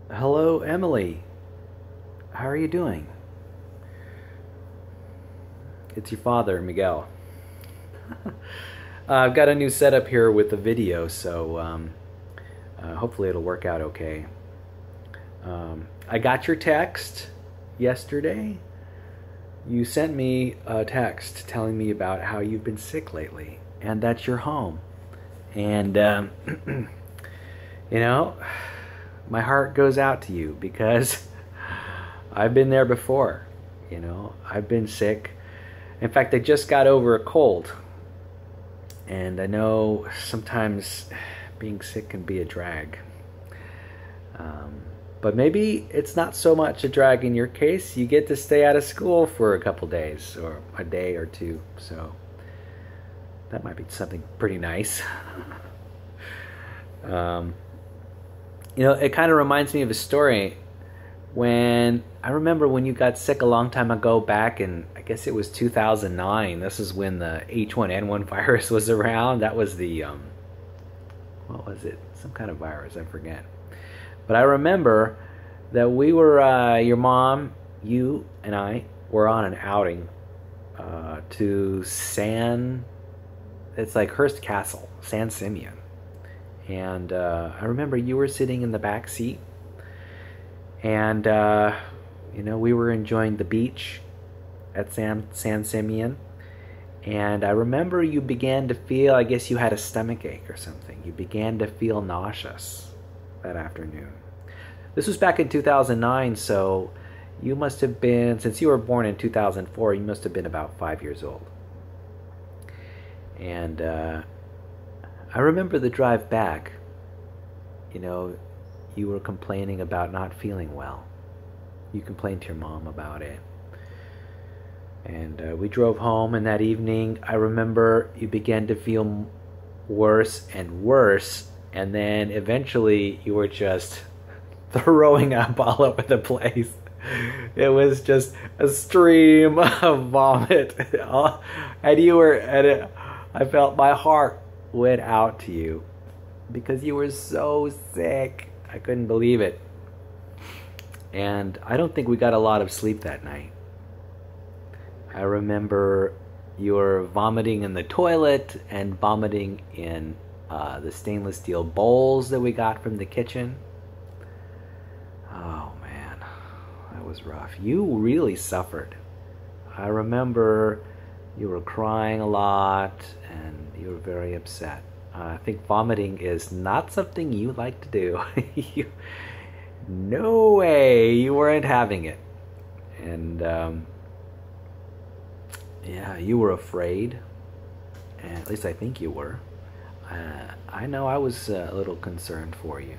Hello, Emily. How are you doing? It's your father, Miguel. I've got a new setup here with the video, so hopefully it'll work out okay. I got your text yesterday. You sent me a text telling me about how you've been sick lately and that you're home. And, you know, my heart goes out to you because I've been there before. I've been sick. In fact, I just got over a cold. And I know sometimes being sick can be a drag. But maybe it's not so much a drag in your case. You get to stay out of school for a couple days or a day or two. So that might be something pretty nice. It kind of reminds me of a story when I remember when you got sick a long time ago back in, I guess it was 2009. This is when the H1N1 virus was around. That was the, what was it? Some kind of virus, I forget. But I remember that we were, your mom, you, and I were on an outing to it's like Hearst Castle, San Simeon. And I remember you were sitting in the back seat. And, we were enjoying the beach at San Simeon. And I remember you began to feel, I guess you had a stomach ache or something. You began to feel nauseous that afternoon. This was back in 2009, so you must have been, since you were born in 2004, you must have been about 5 years old. And I remember the drive back. You were complaining about not feeling well. You complained to your mom about it. And we drove home, and that evening, I remember you began to feel worse and worse, and then eventually you were just throwing up all over the place. It was just a stream of vomit. And you were at it. I felt my heart went out to you because you were so sick. I couldn't believe it. And I don't think we got a lot of sleep that night. I remember you were vomiting in the toilet and vomiting in the stainless steel bowls that we got from the kitchen. Oh man, that was rough. You really suffered. I remember you were crying a lot and you were very upset. I think vomiting is not something you like to do. No way you weren't having it. And yeah, you were afraid. And at least I think you were. I know I was a little concerned for you.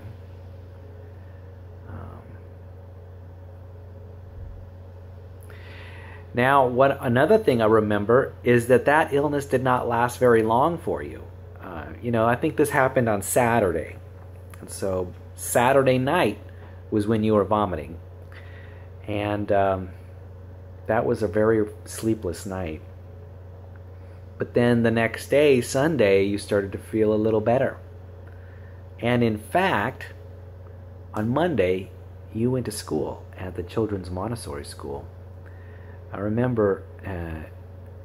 Now, another thing I remember is that illness did not last very long for you. I think this happened on Saturday. And so Saturday night was when you were vomiting. And that was a very sleepless night. But then the next day, Sunday, you started to feel a little better. And in fact, on Monday, you went to school at the Children's Montessori School. I remember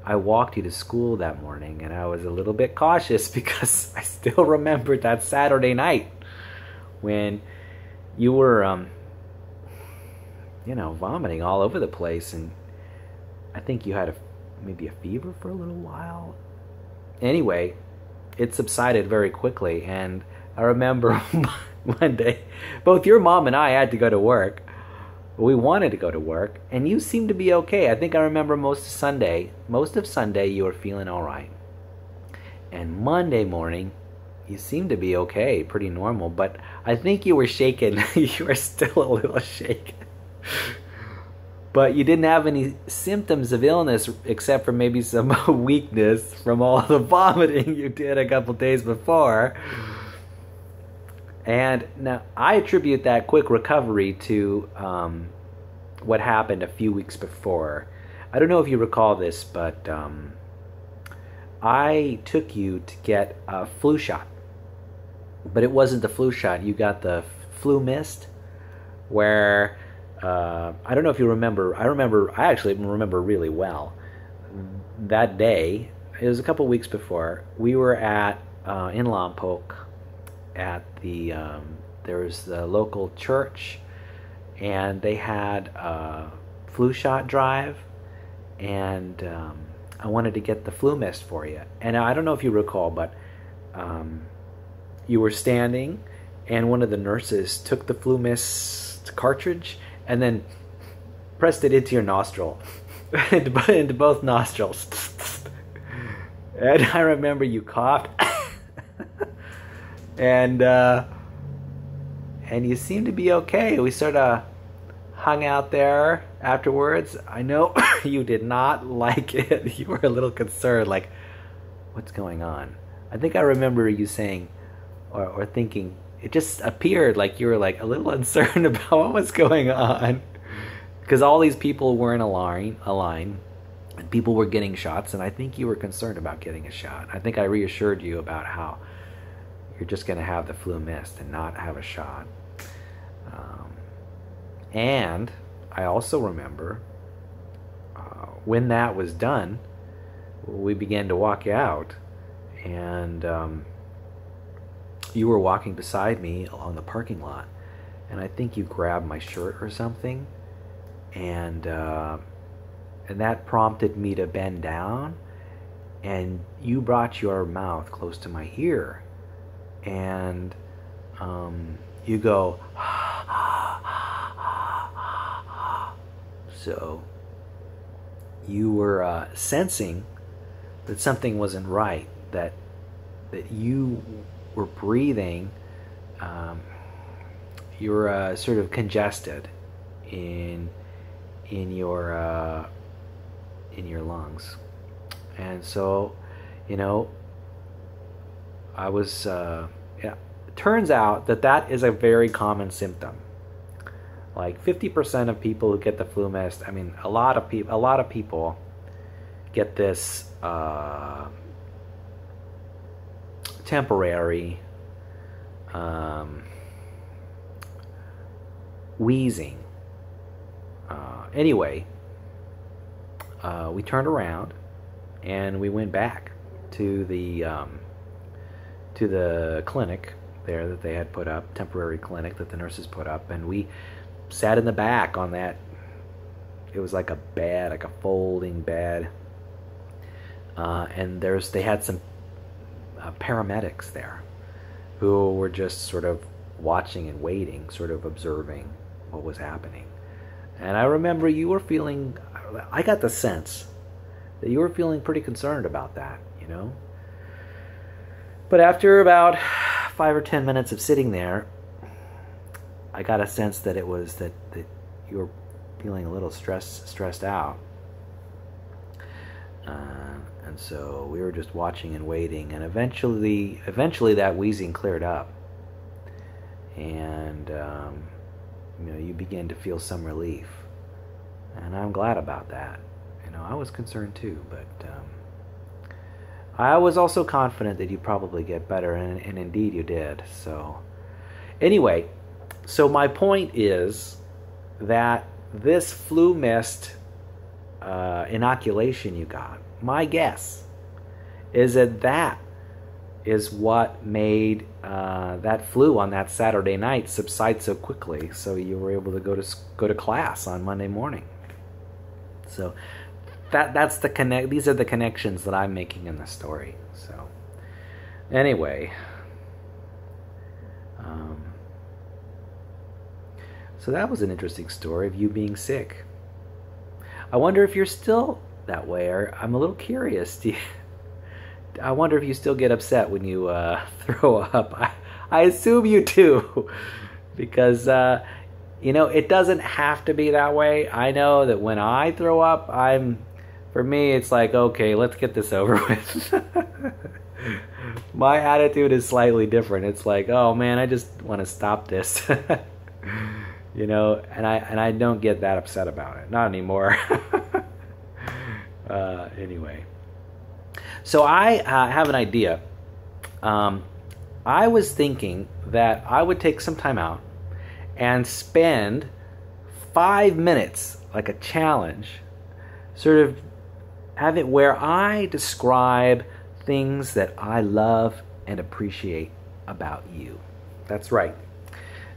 I walked you to school that morning, and I was a little bit cautious because I still remembered that Saturday night when you were, vomiting all over the place, and I think you had maybe a fever for a little while. Anyway, it subsided very quickly, and I remember Monday, both your mom and I had to go to work. We wanted to go to work, and you seemed to be okay. I think I remember most of Sunday you were feeling all right. And Monday morning, you seemed to be okay, pretty normal, but I think you were shaken. You were still a little shaken. But you didn't have any symptoms of illness except for maybe some weakness from all the vomiting you did a couple days before. And now I attribute that quick recovery to what happened a few weeks before. I don't know if you recall this, but I took you to get a flu shot. But it wasn't the flu shot. You got the flu mist, where I don't know if you remember. I actually remember really well that day. It was a couple weeks before. We were at in Lompoc at the there was the local church, and they had a flu shot drive, and I wanted to get the flu mist for you. And I don't know if you recall, but you were standing, and one of the nurses took the flu mist cartridge and then pressed it into your nostril, into both nostrils. And I remember you coughed, and you seemed to be okay. We sort of hung out there afterwards. I know you did not like it. You were a little concerned, like, what's going on? I think I remember you saying or thinking, it just appeared like you were like a little uncertain about what was going on, because all these people were in a line, and people were getting shots, and I think you were concerned about getting a shot. I think I reassured you about how you're just going to have the flu mist and not have a shot. And I also remember when that was done, we began to walk out, and you were walking beside me along the parking lot, and I think you grabbed my shirt or something, and that prompted me to bend down, and you brought your mouth close to my ear, and you go, so you were sensing that something wasn't right, that you were breathing, you were sort of congested in your lungs. And so, I was yeah, it turns out that is a very common symptom. Like 50% of people who get the flu mist, I mean, a lot of people get this temporary wheezing. Anyway, we turned around and we went back to the clinic there that they had put up, temporary clinic that the nurses put up, and we sat in the back on that. It was like a bed, like a folding bed, and they had some paramedics there who were just sort of watching and waiting, sort of observing what was happening. And I remember you were feeling, I got the sense that you were feeling pretty concerned about that, But after about 5 or 10 minutes of sitting there, I got a sense that it was that you were feeling a little stressed out. And so we were just watching and waiting, and eventually that wheezing cleared up, and you began to feel some relief, and I'm glad about that. I was concerned too, but I was also confident that you'd probably get better, and indeed you did. So anyway, so my point is that this flu mist inoculation you got, my guess is that is what made that flu on that Saturday night subside so quickly, so you were able to go to class on Monday morning. So that's the these are the connections that I'm making in the story. So anyway, so that was an interesting story of you being sick. I wonder if you're still that way, or I'm a little curious. I wonder if you still get upset when you throw up. I assume you do, because it doesn't have to be that way. I know that when I throw up, for me, it's like, okay, let's get this over with. My attitude is slightly different. It's like, oh man, I just want to stop this. And I don't get that upset about it. Not anymore. Anyway. So I have an idea. I was thinking that I would take some time out and spend 5 minutes, like a challenge, sort of have it where I describe things that I love and appreciate about you. That's right.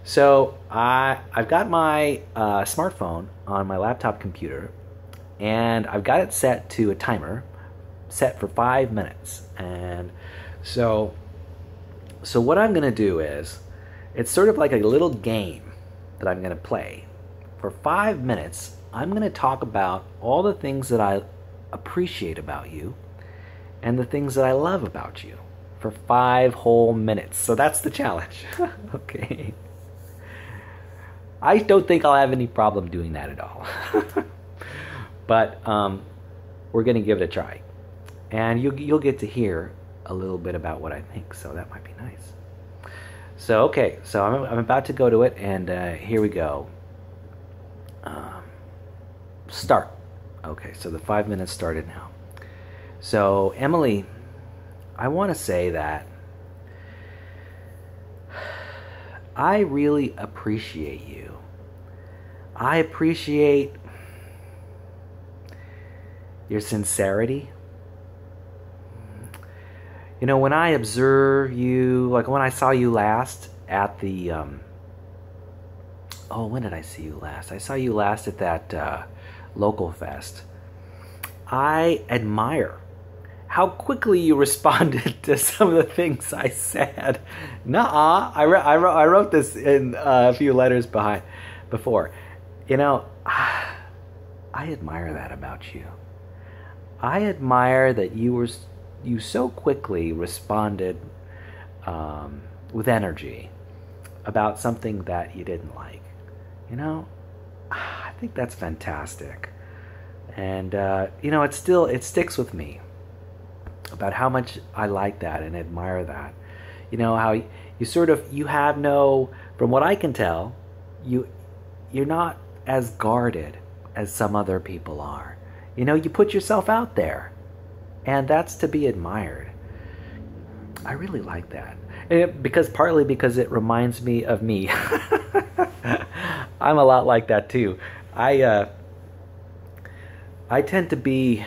So I've got my smartphone on my laptop computer, and I've got it set to a timer set for 5 minutes. And so what I'm going to do is, it's sort of like a little game that I'm going to play. For 5 minutes, I'm going to talk about all the things that I appreciate about you and the things that I love about you for 5 whole minutes. So that's the challenge. Okay. I don't think I'll have any problem doing that at all. But we're going to give it a try. And you'll get to hear a little bit about what I think, so that might be nice. So, okay, so I'm about to go to it, and here we go. Start. Okay, so the 5 minutes started now. So, Emily, I want to say that I really appreciate you. I appreciate your sincerity. You know, when I observe you, like when I saw you last at the, when did I see you last? I saw you last at that local fest. I admire how quickly you responded to some of the things I said. Nuh-uh. I wrote this in a few letters before. You know, I admire that about you. I admire that you so quickly responded with energy about something that you didn't like. You know, I think that's fantastic. And, you know, it sticks with me about how much I like that and admire that. You know, how you have no, from what I can tell, you're not as guarded as some other people are. You know, you put yourself out there, and that's to be admired. I really like that. Partly because it reminds me of me. I'm a lot like that too. I tend to be,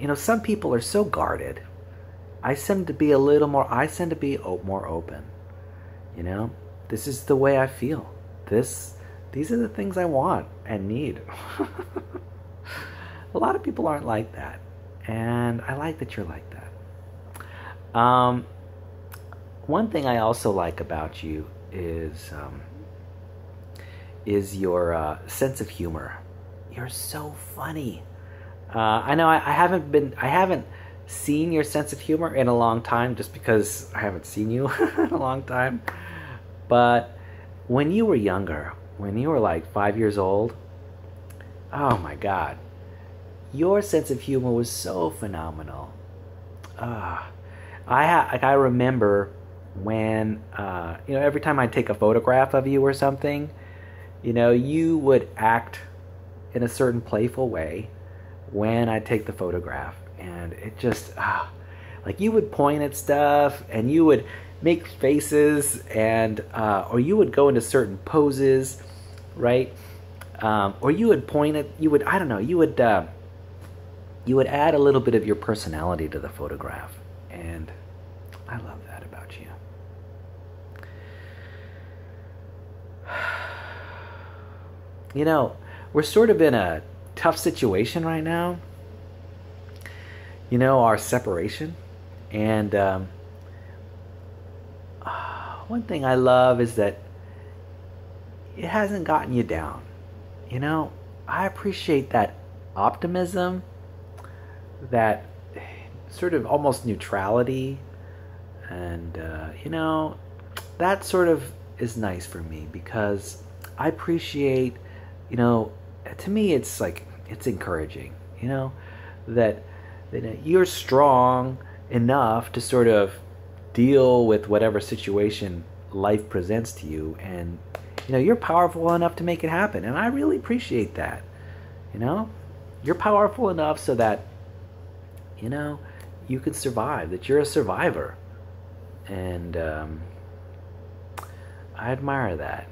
you know, some people are so guarded. I tend to be more open. You know, this is the way I feel. These are the things I want and need. A lot of people aren't like that. And I like that you're like that. One thing I also like about you is your sense of humor. You're so funny. I know I haven't seen your sense of humor in a long time, just because I haven't seen you in a long time. But when you were younger, when you were like 5 years old, oh my God, your sense of humor was so phenomenal. I remember when, you know, every time I take a photograph of you or something, you know, you would act in a certain playful way when I take the photograph. And it just, like you would point at stuff and you would make faces and, or you would go into certain poses, right? Or you would point at, you would add a little bit of your personality to the photograph. And I love that about you. You know, we're sort of in a tough situation right now. You know, our separation. And one thing I love is that it hasn't gotten you down. You know, I appreciate that optimism, that sort of almost neutrality. And, you know, that sort of is nice for me, because I appreciate, you know, to me it's like, it's encouraging, you know, that you're strong enough to sort of deal with whatever situation life presents to you, and you know, you're powerful enough to make it happen. And I really appreciate that. You know, you're powerful enough so that, you know, you can survive, that you're a survivor. And I admire that.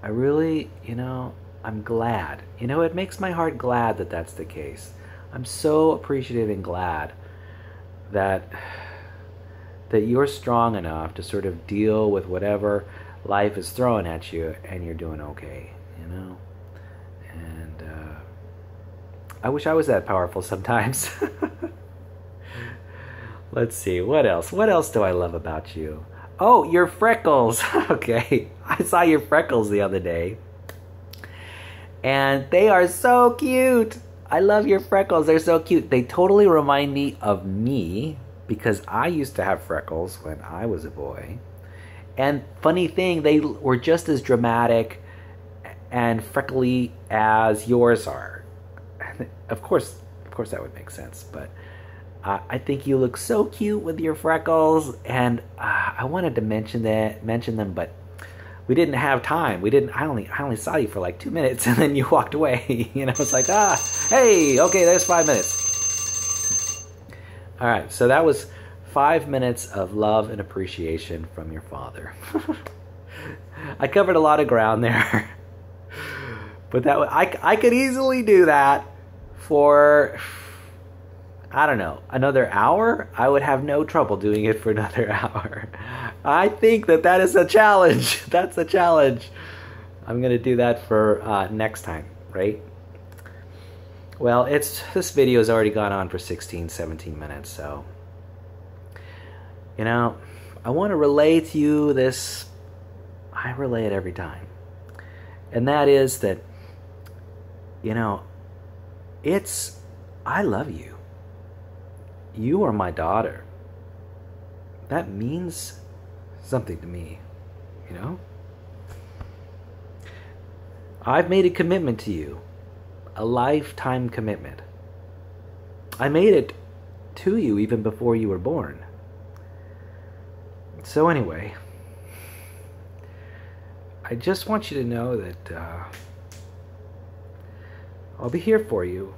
I really, I'm glad. It makes my heart glad that that's the case. I'm so appreciative and glad that you're strong enough to sort of deal with whatever life is throwing at you, and you're doing okay, And I wish I was that powerful sometimes. Let's see, what else? What else do I love about you? Oh, your freckles. Okay, I saw your freckles the other day, and they are so cute. I love your freckles. They're so cute. They totally remind me of me, because I used to have freckles when I was a boy. And funny thing, they were just as dramatic and freckly as yours are. Of course that would make sense, but I think you look so cute with your freckles, and I wanted to mention them, but we didn't have time. I only saw you for like 2 minutes, and then you walked away. It's like, hey, okay, there's 5 minutes. All right, so that was 5 minutes of love and appreciation from your father. I covered a lot of ground there, but I could easily do that for, I don't know, another hour. I would have no trouble doing it for another hour. I think that is a challenge. That's a challenge. I'm gonna do that for next time, right? Well, this video has already gone on for 16, 17 minutes, so I want to relay to you this. I relay it every time, and that is that I love you. You are my daughter. That means something to me, I've made a commitment to you, a lifetime commitment. I made it to you even before you were born. So anyway, I just want you to know that I'll be here for you,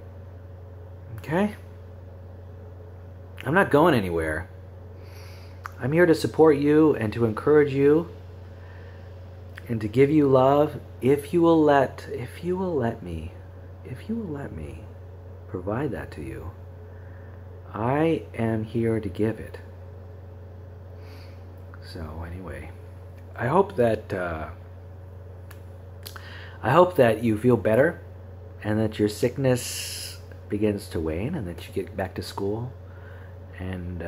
okay? I'm not going anywhere. I'm here to support you and to encourage you and to give you love if you will let me provide that to you. I am here to give it. So anyway, I hope that you feel better, and that your sickness begins to wane, and that you get back to school and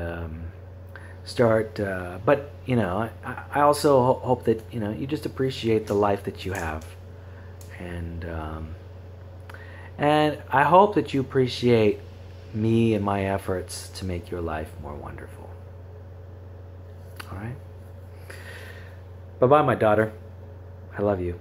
start. But I also hope that you just appreciate the life that you have, and I hope that you appreciate me and my efforts to make your life more wonderful. All right. Bye-bye, my daughter. I love you.